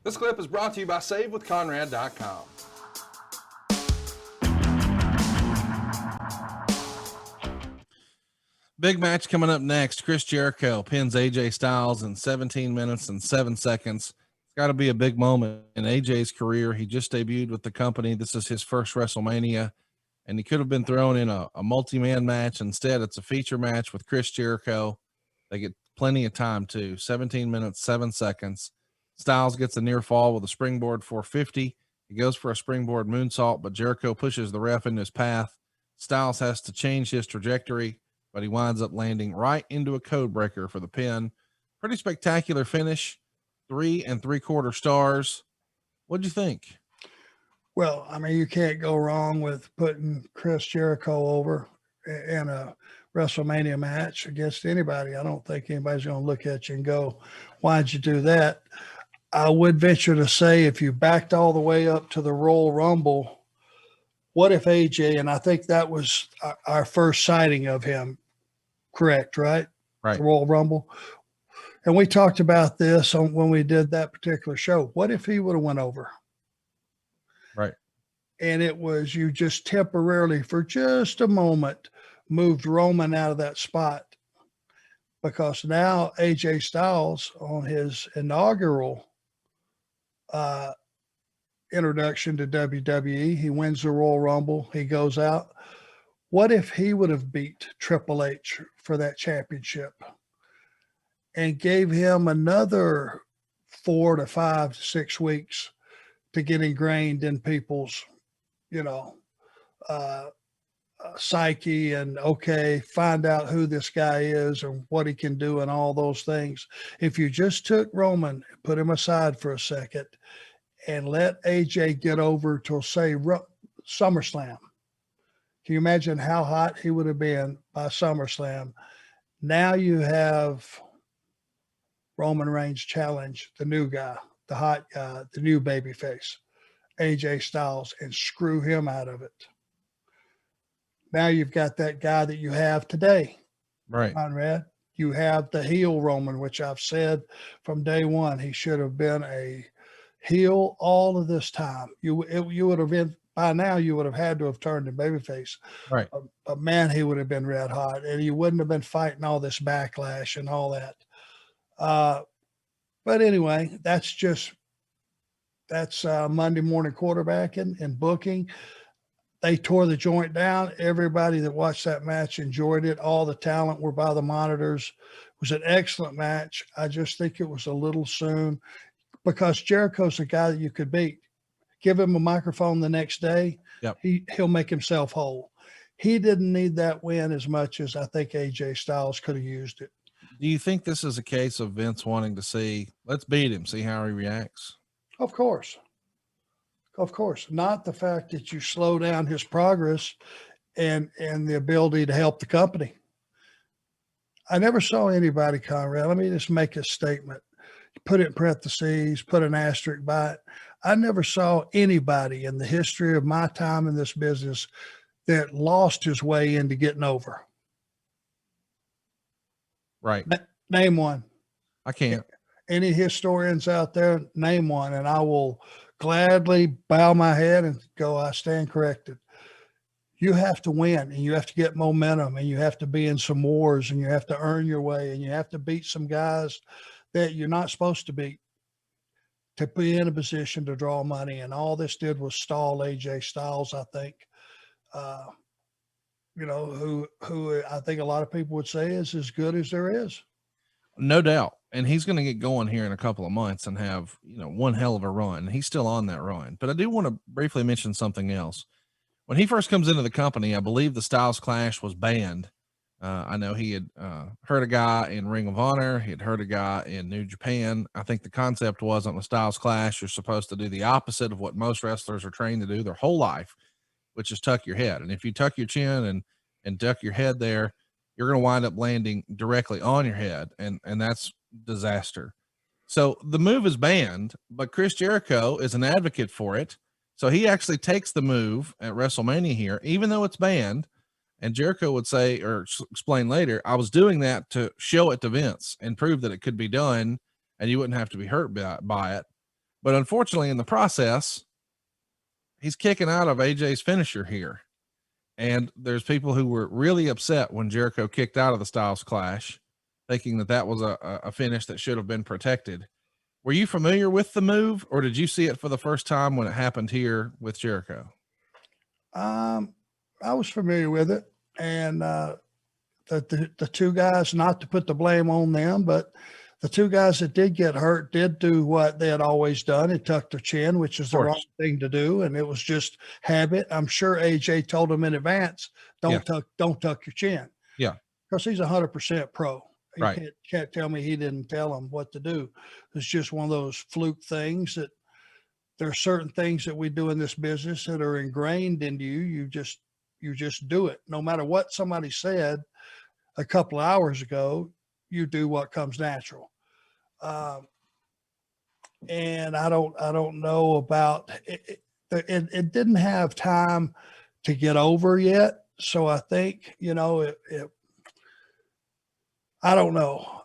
This clip is brought to you by SaveWithConrad.com. Big match coming up next. Chris Jericho pins AJ Styles in 17 minutes and 7 seconds. It's got to be a big moment in AJ's career. He just debuted with the company. This is his first WrestleMania, and he could have been thrown in a multi-man match. Instead, it's a feature match with Chris Jericho. They get plenty of time, too. 17 minutes, 7 seconds. Styles gets a near fall with a springboard 450. He goes for a springboard moonsault, but Jericho pushes the ref into his path. Styles has to change his trajectory, but he winds up landing right into a code breaker for the pin. Pretty spectacular finish. 3 3/4 stars. What'd you think? Well, I mean, you can't go wrong with putting Chris Jericho over in a WrestleMania match against anybody. I don't think anybody's going to look at you and go, why'd you do that? I would venture to say if you backed all the way up to the Royal Rumble, what if AJ, and I think that was our first sighting of him, correct, right? Right. The Royal Rumble. And we talked about this when we did that particular show. What if he would have went over? Right. And it was you just temporarily, for just a moment, moved Roman out of that spot. Because now AJ Styles, on his inaugural introduction to WWE, he wins the Royal Rumble. He goes out. What if he would have beat Triple H for that championship and gave him another 4 to 5 to 6 weeks to get ingrained in people's, psyche and, okay, find out who this guy is and what he can do and all those things. If you just took Roman, put him aside for a second, and let AJ get over till, say, SummerSlam, can you imagine how hot he would have been by SummerSlam? Now you have Roman Reigns challenge the new guy, the hot guy, the new babyface, AJ Styles, and screw him out of it. Now you've got that guy that you have today, Right? Conrad. You have the heel Roman, which I've said from day one, he should have been a heel all of this time. You would have been, by now, you would have had to have turned him babyface. Right. But man, he would have been red hot, and he wouldn't have been fighting all this backlash and all that. But anyway, that's Monday morning quarterbacking and booking. They tore the joint down. Everybody that watched that match enjoyed it. All the talent were by the monitors. It was an excellent match. I just think it was a little soon because Jericho's a guy that you could beat. Give him a microphone the next day. Yep. He'll make himself whole. He didn't need that win as much as I think AJ Styles could have used it. Do you think this is a case of Vince wanting to see, let's beat him, see how he reacts? Of course. Of course. Not the fact that you slow down his progress and the ability to help the company. I never saw anybody, Conrad. Let me just make a statement. Put it in parentheses, put an asterisk by it. I never saw anybody in the history of my time in this business that lost his way into getting over. Right. Name one. I can't. Any historians out there, name one, and I will gladly bow my head and go, I stand corrected. You have to win, and you have to get momentum, and you have to be in some wars, and you have to earn your way, and you have to beat some guys that you're not supposed to beat to be in a position to draw money. And all this did was stall AJ Styles, I think, who I think a lot of people would say is as good as there is. No doubt. And he's going to get going here in a couple of months and have, one hell of a run. He's still on that run. But I do want to briefly mention something else. When he first comes into the company, I believe the Styles Clash was banned. I know he had hurt a guy in Ring of Honor. He had hurt a guy in New Japan. I think the concept was on the Styles Clash, you're supposed to do the opposite of what most wrestlers are trained to do their whole life, which is tuck your head. And if you tuck your chin and duck your head there, you're going to wind up landing directly on your head. And that's disaster. So the move is banned, but Chris Jericho is an advocate for it. So he actually takes the move at WrestleMania here, even though it's banned. And Jericho would say, or explain later, I was doing that to show it to Vince and prove that it could be done and you wouldn't have to be hurt by it. But unfortunately, in the process, he's kicking out of AJ's finisher here. And there's people who were really upset when Jericho kicked out of the Styles Clash, thinking that that was a finish that should have been protected. Were you familiar with the move, or did you see it for the first time when it happened here with Jericho? I was familiar with it, and the two guys, not to put the blame on them, but the two guys that did get hurt did do what they had always done and tucked their chin, which is the wrong thing to do. And it was just habit. I'm sure AJ told them in advance, don't tuck your chin. Yeah. Because he's 100% pro. Right. You can't tell me he didn't tell them what to do. It's just one of those fluke things that there are certain things that we do in this business that are ingrained into you. You just do it. No matter what somebody said a couple of hours ago, you do what comes natural. And I don't know about it. It didn't have time to get over yet. So I think, I don't know.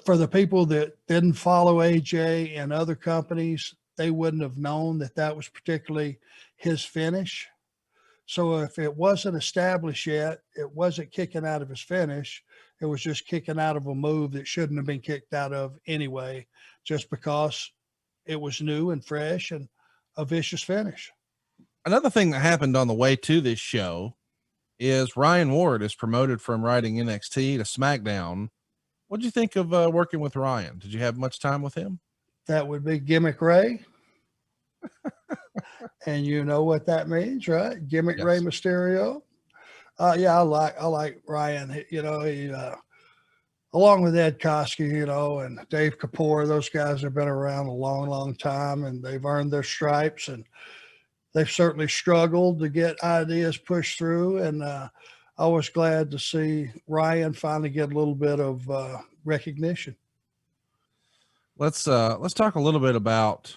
For the people that didn't follow AJ and other companies, they wouldn't have known that was particularly his finish. So if it wasn't established yet, it wasn't kicking out of his finish. It was just kicking out of a move that shouldn't have been kicked out of anyway, just because it was new and fresh and a vicious finish. Another thing that happened on the way to this show is Ryan Ward is promoted from writing NXT to SmackDown. What did you think of working with Ryan? Did you have much time with him? That would be Gimmick Ray. And you know what that means, right? Gimmick Ray Mysterio. Yeah, I like Ryan. He along with Ed Koski, and Dave Kapoor, those guys have been around a long, long time, and they've earned their stripes, and they've certainly struggled to get ideas pushed through. And I was glad to see Ryan finally get a little bit of recognition. Let's talk a little bit about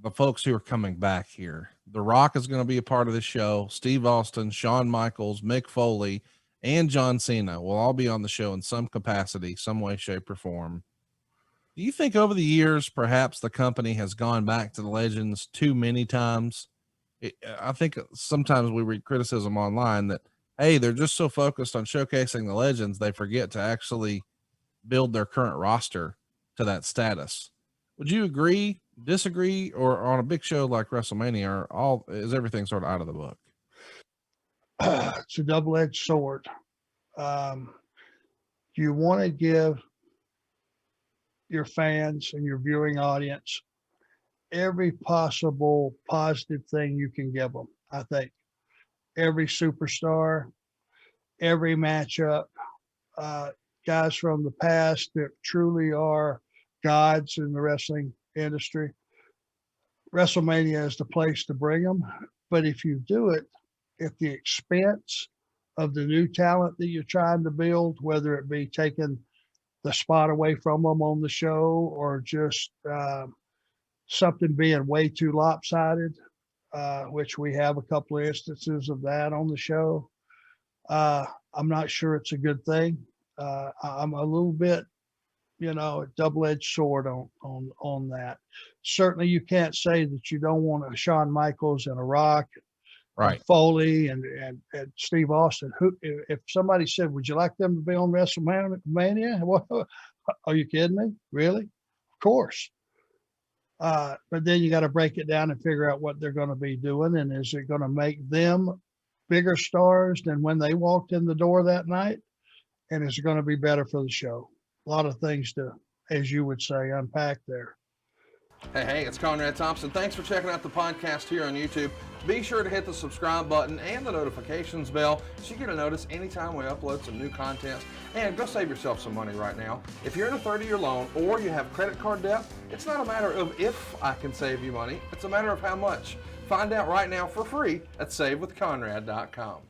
the folks who are coming back here. The Rock is going to be a part of the show. Steve Austin, Shawn Michaels, Mick Foley, and John Cena will all be on the show in some capacity, some way, shape, or form. Do you think over the years, perhaps the company has gone back to the legends too many times? I think sometimes we read criticism online that, hey, they're just so focused on showcasing the legends, they forget to actually build their current roster to that status. Would you agree, disagree, or on a big show like WrestleMania, is everything sort of out of the book? It's a double-edged sword. You want to give your fans and your viewing audience every possible positive thing you can give them. I think every superstar, every matchup, guys from the past that truly are gods in the wrestling industry. WrestleMania is the place to bring them. But if you do it at the expense of the new talent that you're trying to build, whether it be taking the spot away from them on the show or just something being way too lopsided, which we have a couple of instances of that on the show, I'm not sure it's a good thing. I'm a little bit, a double-edged sword on that. Certainly you can't say that you don't want a Shawn Michaels and a Rock, right, and Foley and Steve Austin. If somebody said, would you like them to be on WrestleMania? What, are you kidding me? Really? Of course. But then you got to break it down and figure out what they're going to be doing. And is it going to make them bigger stars than when they walked in the door that night? And is it going to be better for the show? A lot of things to, as you would say, unpack there. Hey, it's Conrad Thompson. Thanks for checking out the podcast here on YouTube. Be sure to hit the subscribe button and the notifications bell so you get a notice anytime we upload some new content. And go save yourself some money right now. If you're in a 30-year loan or you have credit card debt, it's not a matter of if I can save you money. It's a matter of how much. Find out right now for free at SaveWithConrad.com.